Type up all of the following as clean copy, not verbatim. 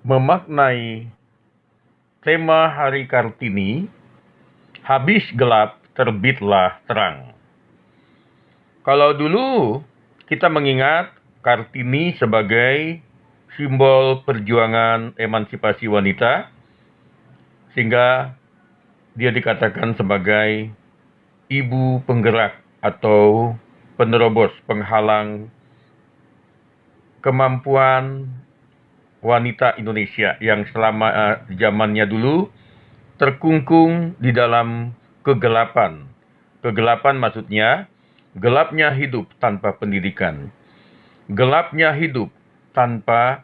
memaknai tema Hari Kartini, habis gelap terbitlah terang. Kalau dulu kita mengingat Kartini sebagai simbol perjuangan emansipasi wanita, sehingga dia dikatakan sebagai ibu penggerak atau penerobos, penghalang kemampuan wanita Indonesia yang selama zamannya dulu terkungkung di dalam kegelapan. Kegelapan maksudnya gelapnya hidup tanpa pendidikan, gelapnya hidup tanpa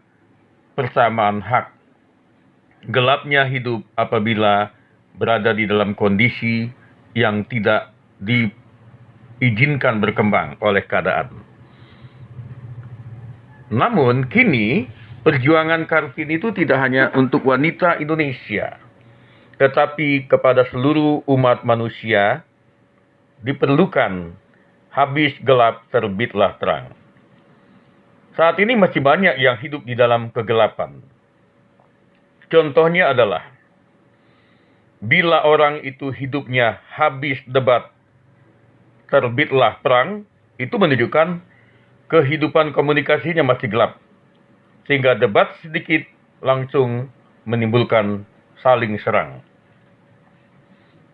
persamaan hak, gelapnya hidup apabila berada di dalam kondisi yang tidak diizinkan berkembang oleh keadaan. Namun kini perjuangan Kartini itu tidak hanya untuk wanita Indonesia, tetapi kepada seluruh umat manusia diperlukan habis gelap terbitlah terang. Saat ini masih banyak yang hidup di dalam kegelapan. Contohnya adalah bila orang itu hidupnya habis debat terbitlah perang, itu menunjukkan kehidupan komunikasinya masih gelap. Sehingga debat sedikit langsung menimbulkan saling serang.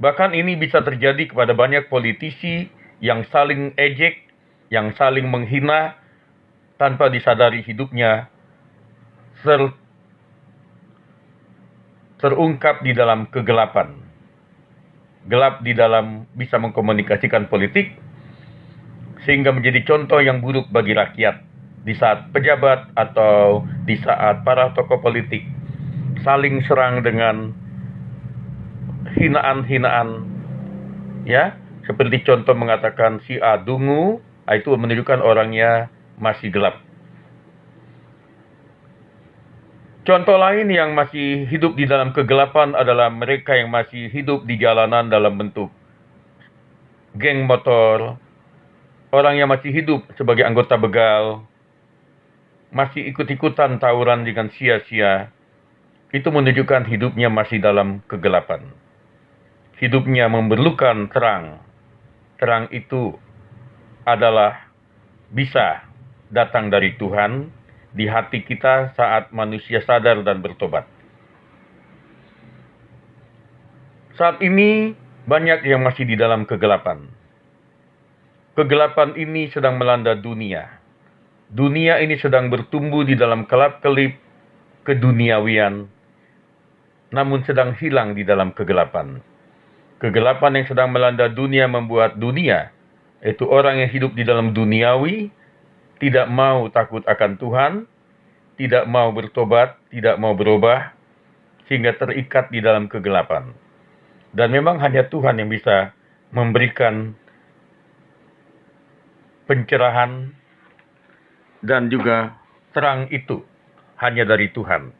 Bahkan ini bisa terjadi kepada banyak politisi yang saling ejek, yang saling menghina tanpa disadari hidupnya terungkap di dalam kegelapan. Gelap di dalam bisa mengkomunikasikan politik, sehingga menjadi contoh yang buruk bagi rakyat di saat pejabat atau di saat para tokoh politik saling serang dengan hinaan-hinaan, ya, seperti contoh mengatakan si A dungu, itu menunjukkan orangnya masih gelap. Contoh lain yang masih hidup di dalam kegelapan adalah mereka yang masih hidup di jalanan dalam bentuk geng motor, orang yang masih hidup sebagai anggota begal, masih ikut-ikutan tawuran dengan sia-sia. Itu menunjukkan hidupnya masih dalam kegelapan. Hidupnya memerlukan terang. Terang itu adalah bisa datang dari Tuhan di hati kita saat manusia sadar dan bertobat. Saat ini banyak yang masih di dalam kegelapan. Kegelapan ini sedang melanda dunia. Dunia ini sedang bertumbuh di dalam kelap-kelip keduniawian, namun sedang hilang di dalam kegelapan. Kegelapan yang sedang melanda dunia membuat dunia, yaitu orang yang hidup di dalam duniawi, tidak mau takut akan Tuhan, tidak mau bertobat, tidak mau berubah, sehingga terikat di dalam kegelapan. Dan memang hanya Tuhan yang bisa memberikan pencerahan dan juga terang itu hanya dari Tuhan.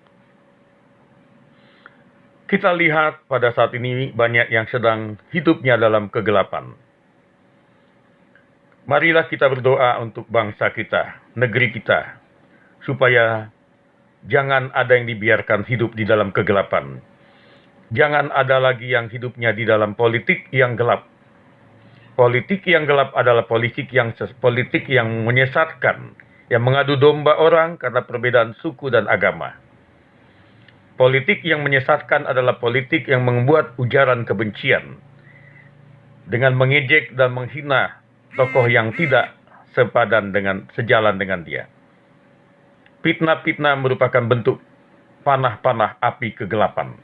Kita lihat pada saat ini banyak yang sedang hidupnya dalam kegelapan. Marilah kita berdoa untuk bangsa kita, negeri kita, supaya jangan ada yang dibiarkan hidup di dalam kegelapan. Jangan ada lagi yang hidupnya di dalam politik yang gelap. Politik yang gelap adalah politik yang menyesatkan, yang mengadu domba orang karena perbedaan suku dan agama. Politik yang menyesatkan adalah politik yang membuat ujaran kebencian dengan mengejek dan menghina tokoh yang tidak sejalan dengan dia. Fitnah-fitnah merupakan bentuk panah-panah api kegelapan.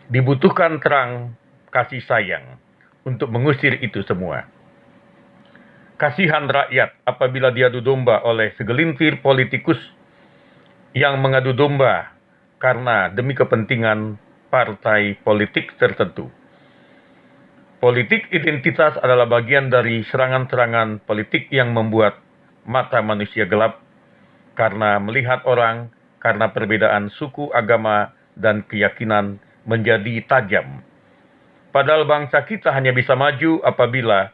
Dibutuhkan terang kasih sayang untuk mengusir itu semua. Kasihan rakyat apabila diadu domba oleh segelintir politikus yang mengadu domba karena demi kepentingan partai politik tertentu. Politik identitas adalah bagian dari serangan-serangan politik yang membuat mata manusia gelap karena melihat orang karena perbedaan suku, agama, dan keyakinan menjadi tajam. Padahal bangsa kita hanya bisa maju apabila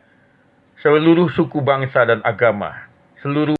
seluruh suku bangsa dan agama, seluruh